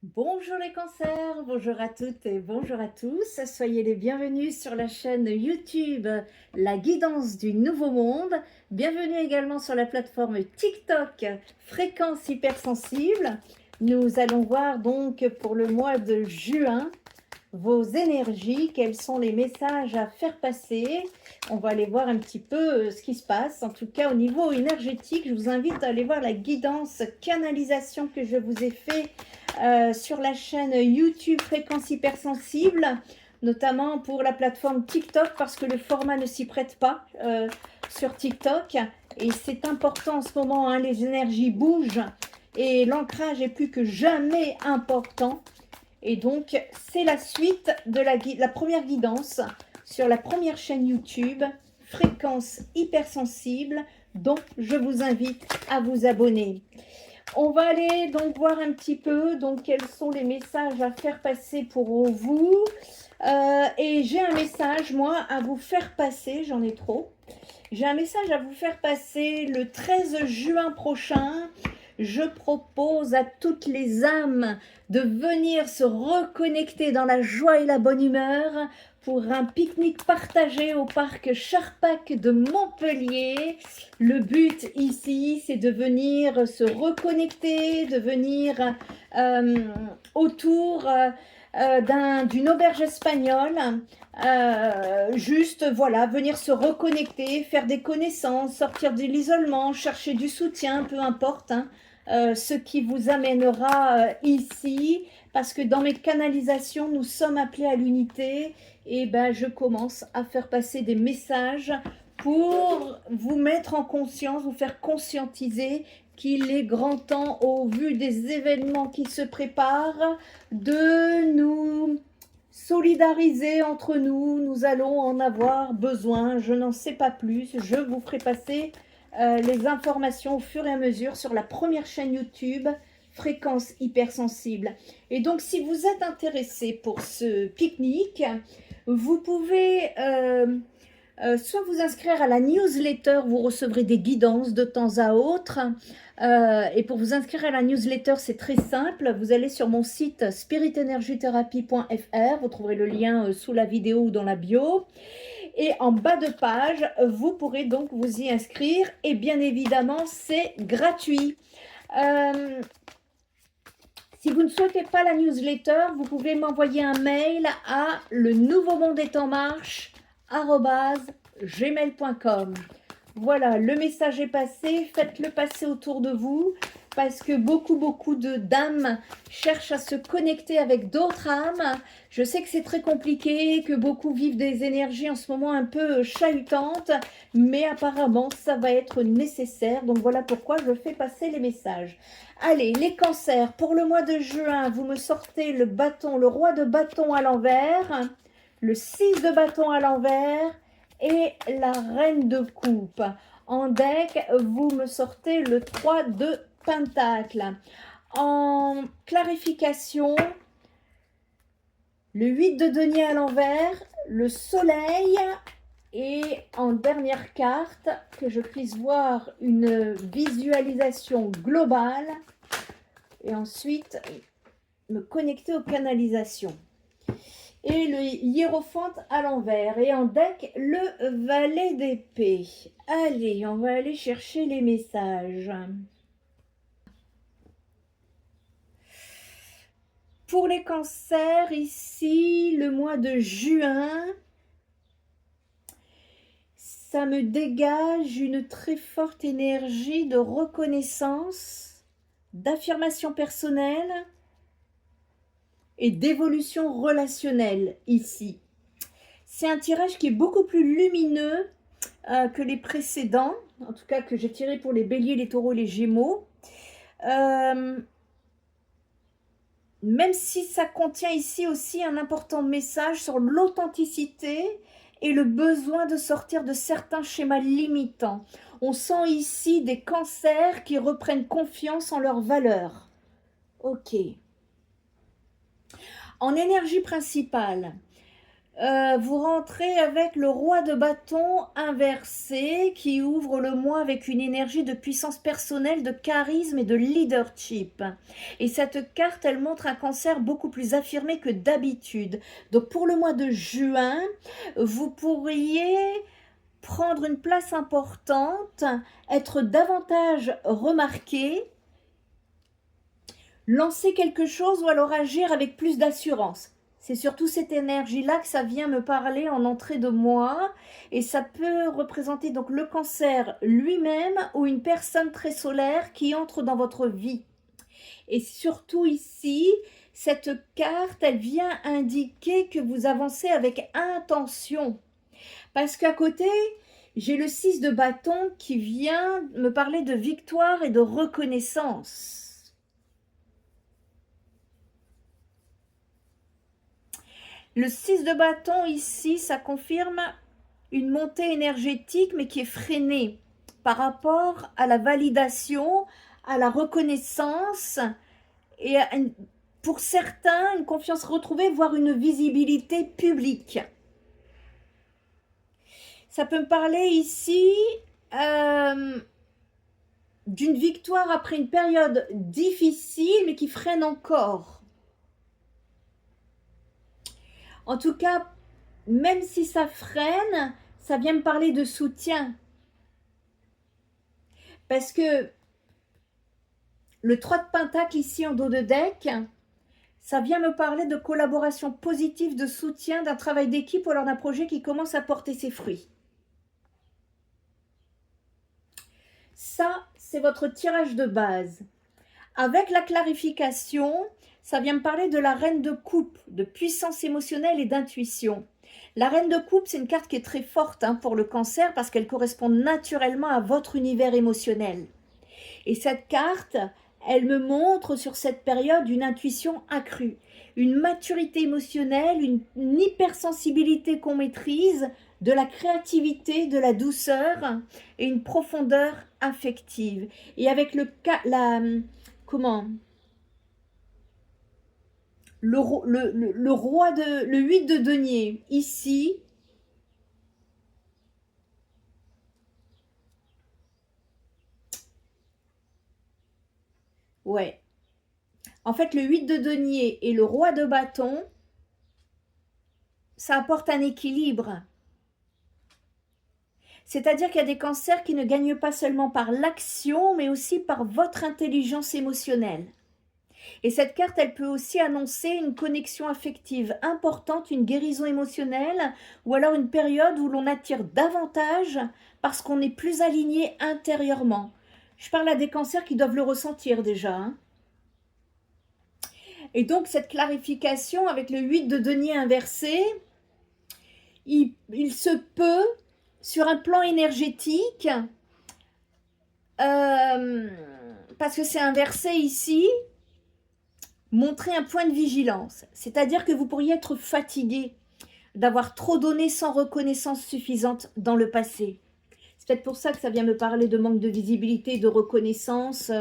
Bonjour les cancers, bonjour à toutes et bonjour à tous. Soyez les bienvenus sur la chaîne YouTube La Guidance du Nouveau Monde. Bienvenue également sur la plateforme TikTok Fréquence Hypersensible. Nous allons voir donc pour le mois de juin vos énergies, quels sont les messages à faire passer. On va aller voir un petit peu ce qui se passe. En tout cas, au niveau énergétique, je vous invite à aller voir la guidance canalisation que je vous ai fait sur la chaîne YouTube Fréquence Hypersensible, notamment pour la plateforme TikTok, parce que le format ne s'y prête pas sur TikTok. Et c'est important en ce moment, hein, les énergies bougent et l'ancrage est plus que jamais important. Et donc, c'est la suite de la première guidance sur la première chaîne YouTube, Fréquence Hypersensible, dont je vous invite à vous abonner. On va aller donc voir un petit peu donc quels sont les messages à faire passer pour vous. Et j'ai un message, moi, à vous faire passer, j'en ai trop. J'ai un message à vous faire passer le 13 juin prochain. Je propose à toutes les âmes de venir se reconnecter dans la joie et la bonne humeur pour un pique-nique partagé au parc Charpak de Montpellier. Le but ici, c'est de venir se reconnecter, de venir autour d'une auberge espagnole. Juste voilà, venir se reconnecter, faire des connaissances, sortir de l'isolement, chercher du soutien, peu importe, hein, ce qui vous amènera ici, parce que dans mes canalisations, nous sommes appelés à l'unité, et ben je commence à faire passer des messages pour vous mettre en conscience, vous faire conscientiser qu'il est grand temps, au vu des événements qui se préparent, de nous solidariser entre nous. Nous allons en avoir besoin, je n'en sais pas plus. Je vous ferai passer les informations au fur et à mesure sur la première chaîne YouTube Fréquence Hypersensible. Et donc, si vous êtes intéressé pour ce pique-nique, vous pouvez soit vous inscrire à la newsletter, vous recevrez des guidances de temps à autre. Et pour vous inscrire à la newsletter, c'est très simple. Vous allez sur mon site spiritenergithérapie.fr, vous trouverez le lien sous la vidéo ou dans la bio. Et en bas de page, vous pourrez donc vous y inscrire. Et bien évidemment, c'est gratuit. Si vous ne souhaitez pas la newsletter, vous pouvez m'envoyer un mail à le nouveau monde est en marche @gmail.com. Voilà, le message est passé, faites-le passer autour de vous, parce que beaucoup d'âmes cherchent à se connecter avec d'autres âmes. Je sais que c'est très compliqué, que beaucoup vivent des énergies en ce moment un peu chahutantes, mais apparemment ça va être nécessaire, donc voilà pourquoi je fais passer les messages. Allez, les cancers, pour le mois de juin, vous me sortez le bâton, le roi de bâton à l'envers, le 6 de bâton à l'envers et la reine de coupe. En deck, vous me sortez le 3 de pentacle. En clarification, le 8 de denier à l'envers, le soleil, et en dernière carte, que je puisse voir une visualisation globale et ensuite me connecter aux canalisations. Et le hiérophante à l'envers. Et en deck, le valet d'épée. Allez, on va aller chercher les messages. Pour les cancers, ici, le mois de juin, ça me dégage une très forte énergie de reconnaissance, d'affirmation personnelle et d'évolution relationnelle ici. C'est un tirage qui est beaucoup plus lumineux que les précédents, en tout cas que j'ai tiré pour les béliers, les taureaux, les gémeaux. Même si ça contient ici aussi un important message sur l'authenticité et le besoin de sortir de certains schémas limitants. On sent ici des cancers qui reprennent confiance en leurs valeurs. Ok. En énergie principale, Vous rentrez avec le roi de bâton inversé qui ouvre le mois avec une énergie de puissance personnelle, de charisme et de leadership. Et cette carte, elle montre un cancer beaucoup plus affirmé que d'habitude. Donc pour le mois de juin, vous pourriez prendre une place importante, être davantage remarqué, lancer quelque chose ou alors agir avec plus d'assurance. C'est surtout cette énergie-là que ça vient me parler en entrée de mois et ça peut représenter donc le cancer lui-même ou une personne très solaire qui entre dans votre vie. Et surtout ici, cette carte, elle vient indiquer que vous avancez avec intention. Parce qu'à côté, j'ai le 6 de bâton qui vient me parler de victoire et de reconnaissance. Le 6 de bâton ici, ça confirme une montée énergétique mais qui est freinée par rapport à la validation, à la reconnaissance et pour certains, une confiance retrouvée, voire une visibilité publique. Ça peut me parler ici d'une victoire après une période difficile mais qui freine encore. En tout cas, même si ça freine, ça vient me parler de soutien. Parce que le 3 de Pentacle ici en dos de deck, ça vient me parler de collaboration positive, de soutien, d'un travail d'équipe ou alors d'un projet qui commence à porter ses fruits. Ça, c'est votre tirage de base. Avec la clarification, ça vient me parler de la reine de coupe, de puissance émotionnelle et d'intuition. La reine de coupe, c'est une carte qui est très forte pour le cancer parce qu'elle correspond naturellement à votre univers émotionnel. Et cette carte, elle me montre sur cette période une intuition accrue, une maturité émotionnelle, une hypersensibilité qu'on maîtrise, de la créativité, de la douceur et une profondeur affective. Et avec le roi le 8 de denier ici, ouais, en fait le 8 de denier et le roi de bâton, ça apporte un équilibre. C'est-à-dire qu'il y a des cancers qui ne gagnent pas seulement par l'action, mais aussi par votre intelligence émotionnelle. Et cette carte, elle peut aussi annoncer une connexion affective importante, une guérison émotionnelle, ou alors une période où l'on attire davantage parce qu'on est plus aligné intérieurement. Je parle à des cancers qui doivent le ressentir déjà. Et donc, cette clarification avec le 8 de denier inversé, il se peut, sur un plan énergétique, parce que c'est inversé ici, montrer un point de vigilance. C'est-à-dire que vous pourriez être fatigué d'avoir trop donné sans reconnaissance suffisante dans le passé. C'est peut-être pour ça que ça vient me parler de manque de visibilité, de reconnaissance.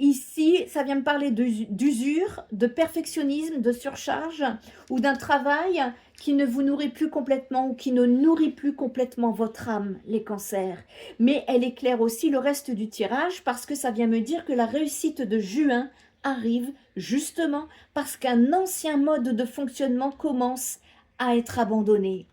Ici, ça vient me parler d'usure, de perfectionnisme, de surcharge ou d'un travail qui ne vous nourrit plus complètement ou qui ne nourrit plus complètement votre âme, les cancers. Mais elle éclaire aussi le reste du tirage parce que ça vient me dire que la réussite de juin arrive justement parce qu'un ancien mode de fonctionnement commence à être abandonné.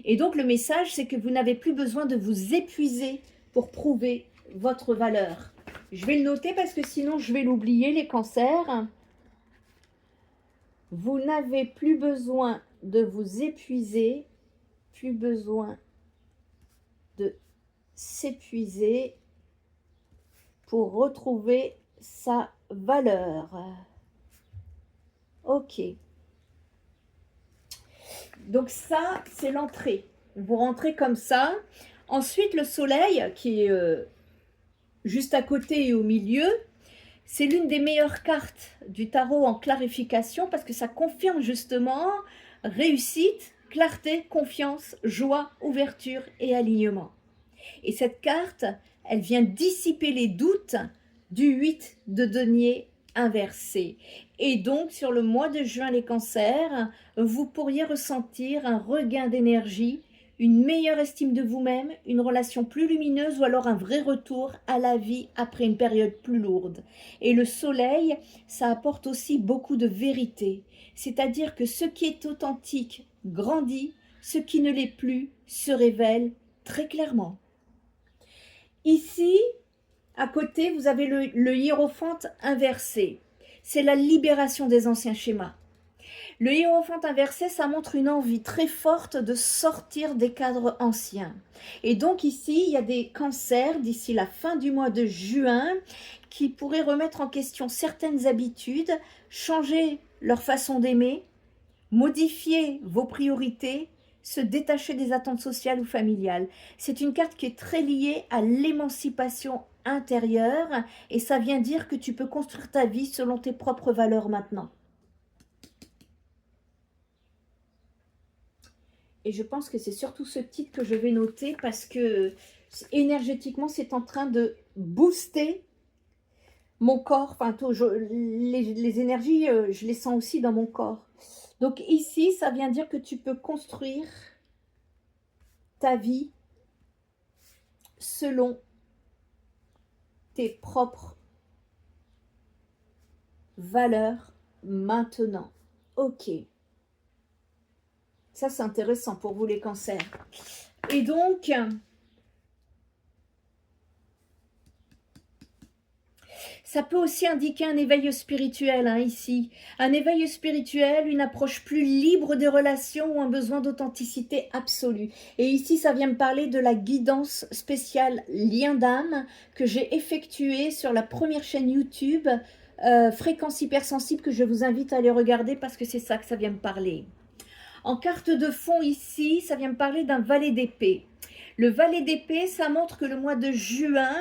Et donc le message, c'est que vous n'avez plus besoin de vous épuiser pour prouver votre valeur. Je vais le noter parce que sinon je vais l'oublier, les cancers. Vous n'avez plus besoin de vous épuiser, plus besoin de s'épuiser pour retrouver sa valeur. Ok. Donc ça, c'est l'entrée. Vous rentrez comme ça. Ensuite, le soleil, qui est juste à côté et au milieu, c'est l'une des meilleures cartes du tarot en clarification parce que ça confirme justement réussite, clarté, confiance, joie, ouverture et alignement. Et cette carte, elle vient dissiper les doutes du 8 de denier inversée. Et donc, sur le mois de juin, les cancers, vous pourriez ressentir un regain d'énergie, une meilleure estime de vous-même, une relation plus lumineuse ou alors un vrai retour à la vie après une période plus lourde. Et le soleil, ça apporte aussi beaucoup de vérité. C'est-à-dire que ce qui est authentique grandit, ce qui ne l'est plus se révèle très clairement. Ici, à côté, vous avez le hiérophante inversé. C'est la libération des anciens schémas. Le hiérophante inversé, ça montre une envie très forte de sortir des cadres anciens. Et donc ici, il y a des cancers d'ici la fin du mois de juin qui pourraient remettre en question certaines habitudes, changer leur façon d'aimer, modifier vos priorités, se détacher des attentes sociales ou familiales. C'est une carte qui est très liée à l'émancipation intérieure et ça vient dire que tu peux construire ta vie selon tes propres valeurs maintenant. Et je pense que c'est surtout ce titre que je vais noter parce que énergétiquement, c'est en train de booster mon corps. Enfin, les énergies, je les sens aussi dans mon corps. Donc ici, ça vient dire que tu peux construire ta vie selon tes propres valeurs maintenant. Ok. Ça, c'est intéressant pour vous les cancers. Et donc, ça peut aussi indiquer un éveil spirituel, hein, ici. Un éveil spirituel, une approche plus libre des relations ou un besoin d'authenticité absolue. Et ici, ça vient me parler de la guidance spéciale Lien d'âme que j'ai effectuée sur la première chaîne YouTube, Fréquence hypersensible, que je vous invite à aller regarder parce que c'est ça que ça vient me parler. En carte de fond ici, ça vient me parler d'un valet d'épée. Le valet d'épée, ça montre que le mois de juin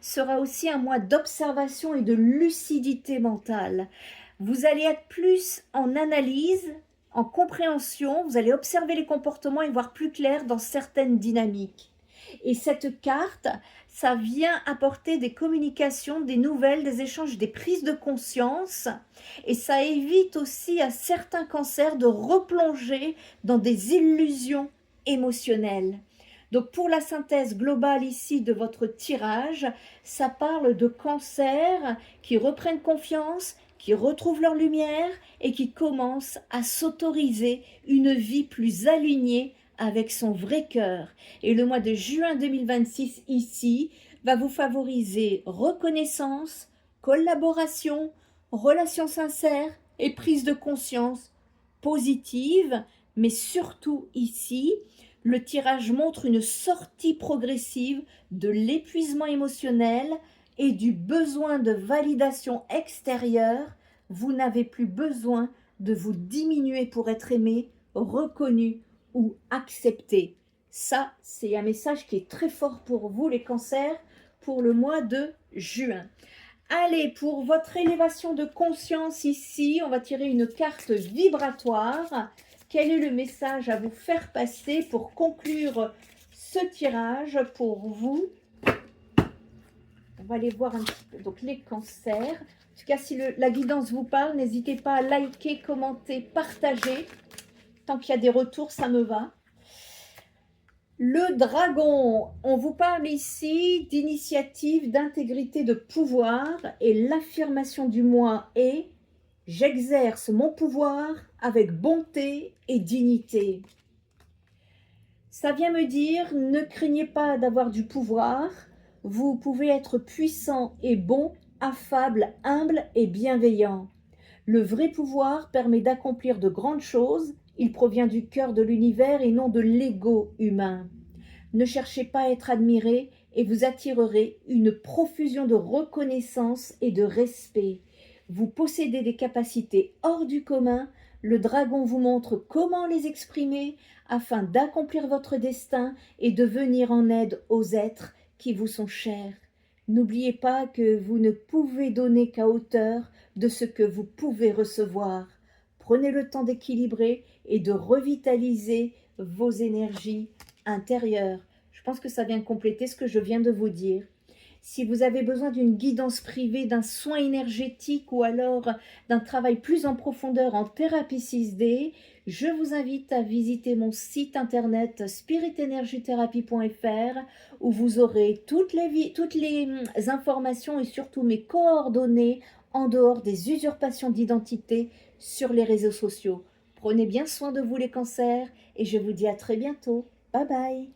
sera aussi un mois d'observation et de lucidité mentale. Vous allez être plus en analyse, en compréhension, vous allez observer les comportements et voir plus clair dans certaines dynamiques. Et cette carte, ça vient apporter des communications, des nouvelles, des échanges, des prises de conscience. Et ça évite aussi à certains cancers de replonger dans des illusions émotionnelles. Donc pour la synthèse globale ici de votre tirage, ça parle de cancers qui reprennent confiance, qui retrouvent leur lumière et qui commencent à s'autoriser une vie plus alignée avec son vrai cœur. Et le mois de juin 2026 ici va vous favoriser reconnaissance, collaboration, relations sincères et prise de conscience positive. Mais surtout ici, le tirage montre une sortie progressive de l'épuisement émotionnel et du besoin de validation extérieure. Vous n'avez plus besoin de vous diminuer pour être aimé, reconnu ou accepté. Ça, c'est un message qui est très fort pour vous, les cancers, pour le mois de juin. Allez, pour votre élévation de conscience ici, on va tirer une carte vibratoire. Quel est le message à vous faire passer pour conclure ce tirage pour vous? On va aller voir un petit peu. Donc, les cancers. En tout cas, si la guidance vous parle, n'hésitez pas à liker, commenter, partager. Tant qu'il y a des retours, ça me va. Le dragon, on vous parle ici d'initiative, d'intégrité, de pouvoir et l'affirmation du moi est « J'exerce mon pouvoir avec bonté et dignité ». Ça vient me dire « Ne craignez pas d'avoir du pouvoir, vous pouvez être puissant et bon, affable, humble et bienveillant. Le vrai pouvoir permet d'accomplir de grandes choses. Il provient du cœur de l'univers et non de l'ego humain. Ne cherchez pas à être admiré et vous attirerez une profusion de reconnaissance et de respect. Vous possédez des capacités hors du commun. Le dragon vous montre comment les exprimer afin d'accomplir votre destin et de venir en aide aux êtres qui vous sont chers. N'oubliez pas que vous ne pouvez donner qu'à hauteur de ce que vous pouvez recevoir. Prenez le temps d'équilibrer et de revitaliser vos énergies intérieures. Je pense que ça vient compléter ce que je viens de vous dire. Si vous avez besoin d'une guidance privée, d'un soin énergétique ou alors d'un travail plus en profondeur en thérapie 6D, je vous invite à visiter mon site internet spiritenergytherapy.fr où vous aurez toutes les informations et surtout mes coordonnées en dehors des usurpations d'identité sur les réseaux sociaux. Prenez bien soin de vous les cancers et je vous dis à très bientôt. Bye bye.